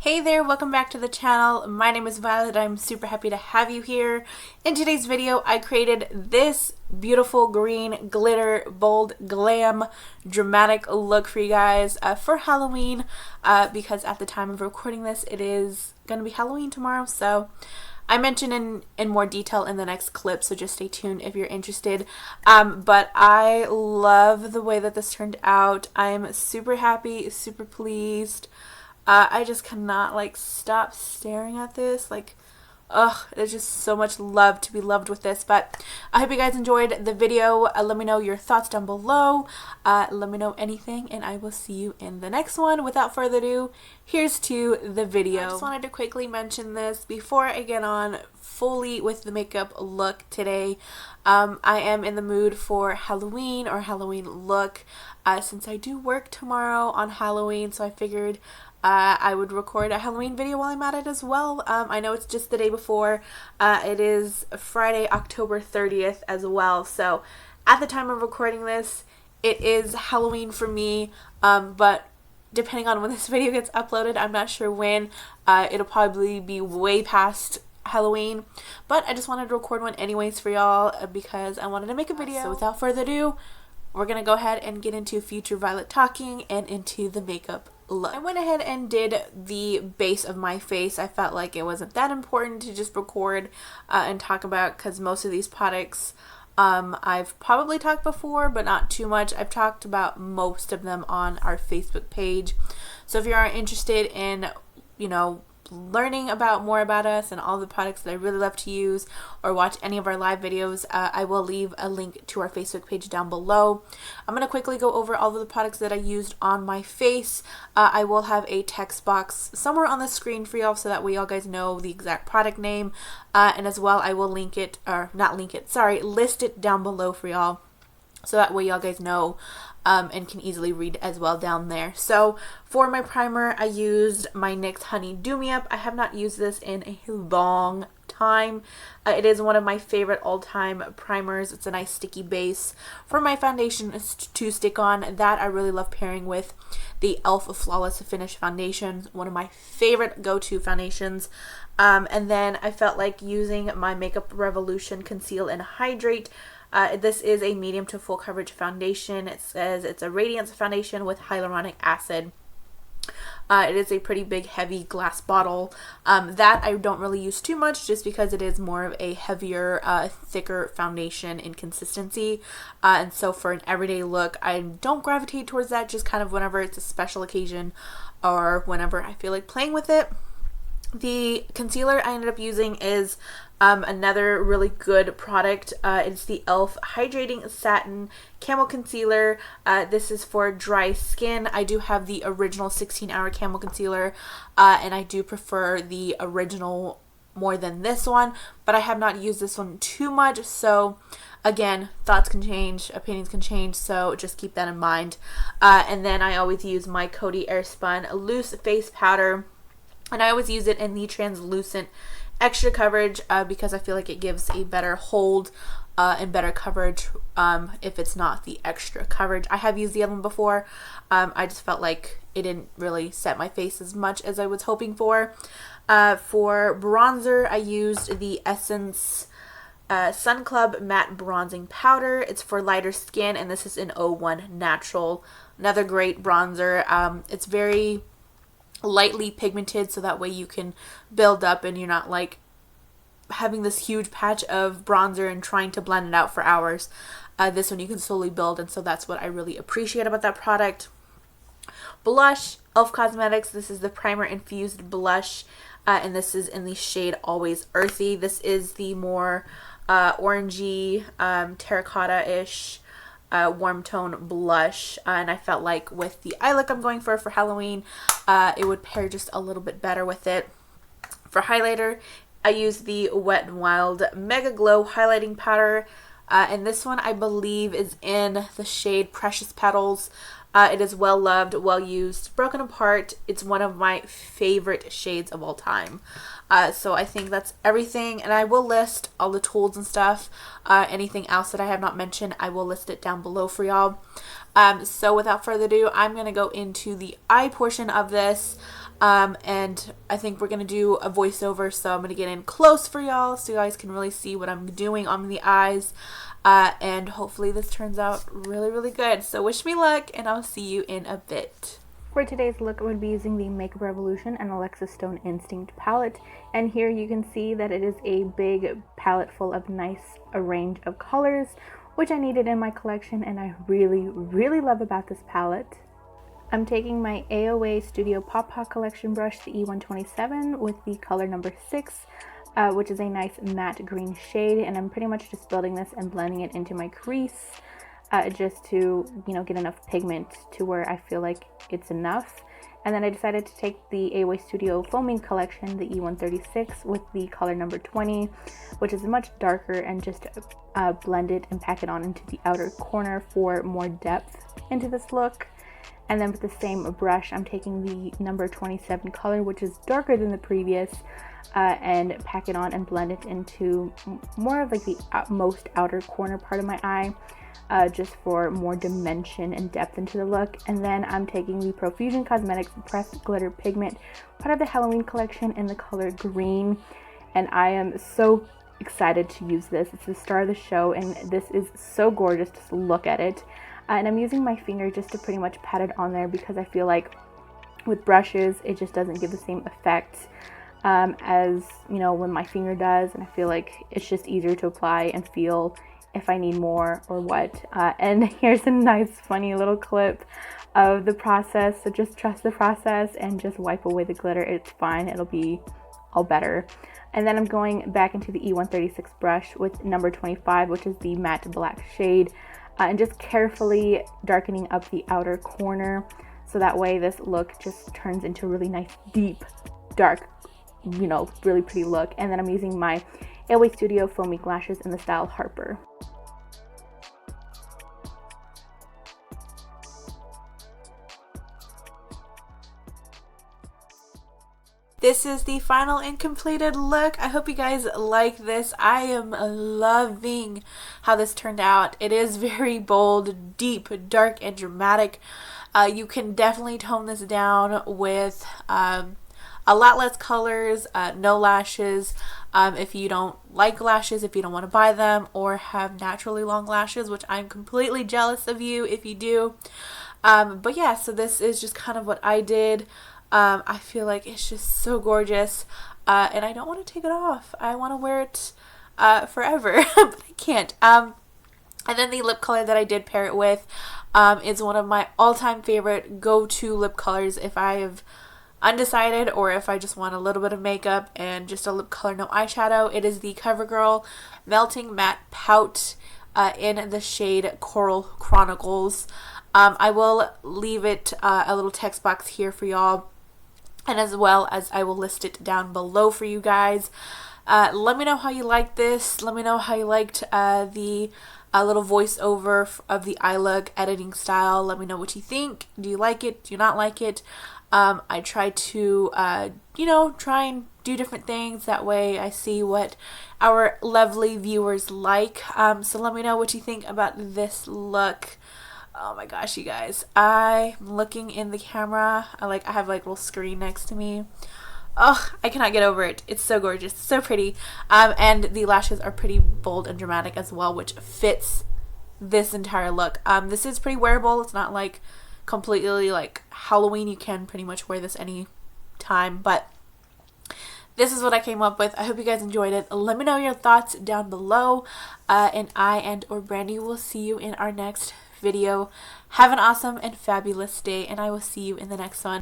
Hey there, welcome back to the channel. My name is Violet. I'm super happy to have you here. In today's video, I created this beautiful green glitter bold glam dramatic look for you guys for Halloween because at the time of recording this, it is going to be Halloween tomorrow. So I mention in more detail in the next clip, so just stay tuned if you're interested. But I love the way that this turned out. I'm super happy, super pleased. I just cannot stop staring at this. There's just so much love to be loved with this. But I hope you guys enjoyed the video. Let me know your thoughts down below. Let me know anything, and I will see you in the next one. Without further ado, here's to the video. I just wanted to quickly mention this before I get on fully with the makeup look today. I am in the mood for Halloween or Halloween look since I do work tomorrow on Halloween, so I figured I would record a Halloween video while I'm at it as well. I know it's just the day before. It is Friday, October 30th as well. So at the time of recording this, it is Halloween for me. But depending on when this video gets uploaded, I'm not sure when. It'll probably be way past Halloween. But I just wanted to record one anyways for y'all because I wanted to make a video. So without further ado, we're going to go ahead and get into future Violet talking and into the makeup look. I went ahead and did the base of my face. I felt like it wasn't that important to just record and talk about because most of these products I've probably talked before, but not too much. I've talked about most of them on our Facebook page. So if you are interested in, learning about more about us and all the products that I really love to use or watch any of our live videos, I will leave a link to our Facebook page down below. I'm going to quickly go over all of the products that I used on my face. I will have a text box somewhere on the screen for y'all so that way y'all guys know the exact product name, and as well I will list it down below for y'all so that way y'all guys know and can easily read as well down there. So for my primer, I used my NYX Honey Do Me Up. I have not used this in a long time. It is one of my favorite all-time primers. It's a nice sticky base for my foundation to stick on. That I really love pairing with the e.l.f. Flawless Finish Foundation, one of my favorite go-to foundations. And then I felt like using my Makeup Revolution Conceal and Hydrate. This is a medium to full coverage foundation. It says it's a radiance foundation with hyaluronic acid. It is a pretty big heavy glass bottle that I don't really use too much just because it is more of a heavier thicker foundation in consistency, and so for an everyday look I don't gravitate towards that, just kind of whenever it's a special occasion or whenever I feel like playing with it. The concealer I ended up using is another really good product. It's the e.l.f. Hydrating Satin Camo Concealer. This is for dry skin. I do have the original 16-hour Camo Concealer, and I do prefer the original more than this one, but I have not used this one too much, so again, thoughts can change, opinions can change, so just keep that in mind. And then I always use my Coty Airspun Loose Face Powder, and I always use it in the translucent extra coverage because I feel like it gives a better hold and better coverage if it's not the extra coverage. I have used the other one before. I just felt like it didn't really set my face as much as I was hoping for. For bronzer, I used the Essence Sun Club Matte Bronzing Powder. It's for lighter skin, and this is in 01 Natural. Another great bronzer. It's very lightly pigmented, so that way you can build up and you're not having this huge patch of bronzer and trying to blend it out for hours. This one you can slowly build, and so that's what I really appreciate about that product. Blush, e.l.f. Cosmetics. This is the Primer-Infused Blush, and this is in the shade Always Earthy. This is the more orangey, terracotta-ish warm tone blush, and I felt like with the eye look I'm going for Halloween, it would pair just a little bit better with it. For highlighter, I used the Wet n Wild MegaGlo highlighting powder, and this one I believe is in the shade Precious Petals. It is well loved, well used, broken apart. It's one of my favorite shades of all time. So I think that's everything, and I will list all the tools and stuff. Anything else that I have not mentioned, I will list it down below for y'all. So without further ado, I'm going to go into the eye portion of this. And I think we're going to do a voiceover, so I'm going to get in close for y'all so you guys can really see what I'm doing on the eyes. And hopefully this turns out really, really good. So wish me luck, and I'll see you in a bit. For today's look, I'm going to be using the Makeup Revolution and Alexis Stone Instinct palette. And here you can see that it is a big palette full of a range of colors, which I needed in my collection, and I really, really love about this palette. I'm taking my AOA Studio Pop Pop Collection brush, the E127, with the color number 6, which is a nice matte green shade, and I'm pretty much just building this and blending it into my crease. Just to, get enough pigment to where I feel like it's enough. And then I decided to take the AOA Studio Foaming Collection, the E136, with the color number 20, which is much darker, and just blend it and pack it on into the outer corner for more depth into this look. And then with the same brush, I'm taking the number 27 color, which is darker than the previous, and pack it on and blend it into more of like the most outer corner part of my eye. Just for more dimension and depth into the look. And then I'm taking the Profusion Cosmetics Pressed Glitter Pigment, part of the Halloween collection, in the color green. And I am so excited to use this. It's the star of the show, and this is so gorgeous. Just look at it. And I'm using my finger just to pretty much pat it on there, because I feel like with brushes, it just doesn't give the same effect as, when my finger does. And I feel like it's just easier to apply and feel if I need more or what. And here's a nice funny little clip of the process. So just trust the process and just wipe away the glitter. It's fine, it'll be all better. And then I'm going back into the E136 brush with number 25, which is the matte black shade, and just carefully darkening up the outer corner, so that way this look just turns into a really nice deep dark, really pretty look. And then I'm using my AOA Studio Foamy Lashes in the style Harper. This is the final and completed look. I hope you guys like this. I am loving how this turned out. It is very bold, deep, dark, and dramatic. You can definitely tone this down with a lot less colors, no lashes. If you don't like lashes, if you don't want to buy them, or have naturally long lashes, which I'm completely jealous of you if you do. But yeah, so this is just kind of what I did. I feel like it's just so gorgeous, and I don't want to take it off. I want to wear it forever, but I can't. And then the lip color that I did pair it with is one of my all-time favorite go-to lip colors if I have undecided, or if I just want a little bit of makeup and just a lip color, no eyeshadow. It is the CoverGirl Melting Matte Pout in the shade Coral Chronicles. I will leave it a little text box here for y'all, and as well as I will list it down below for you guys. Let me know how you like this. Let me know how you liked the little voiceover of the eye look editing style. Let me know what you think. Do you like it? Do you not like it? I try to, try and do different things. That way I see what our lovely viewers like. So let me know what you think about this look. Oh my gosh, you guys. I'm looking in the camera. I have like a little screen next to me. Oh, I cannot get over it. It's so gorgeous. So pretty. And the lashes are pretty bold and dramatic as well, which fits this entire look. This is pretty wearable. It's not like completely like Halloween. You can pretty much wear this any time, but this is what I came up with. I hope you guys enjoyed it. Let me know your thoughts down below, and or Brandy will see you in our next video. Have an awesome and fabulous day, and I will see you in the next one.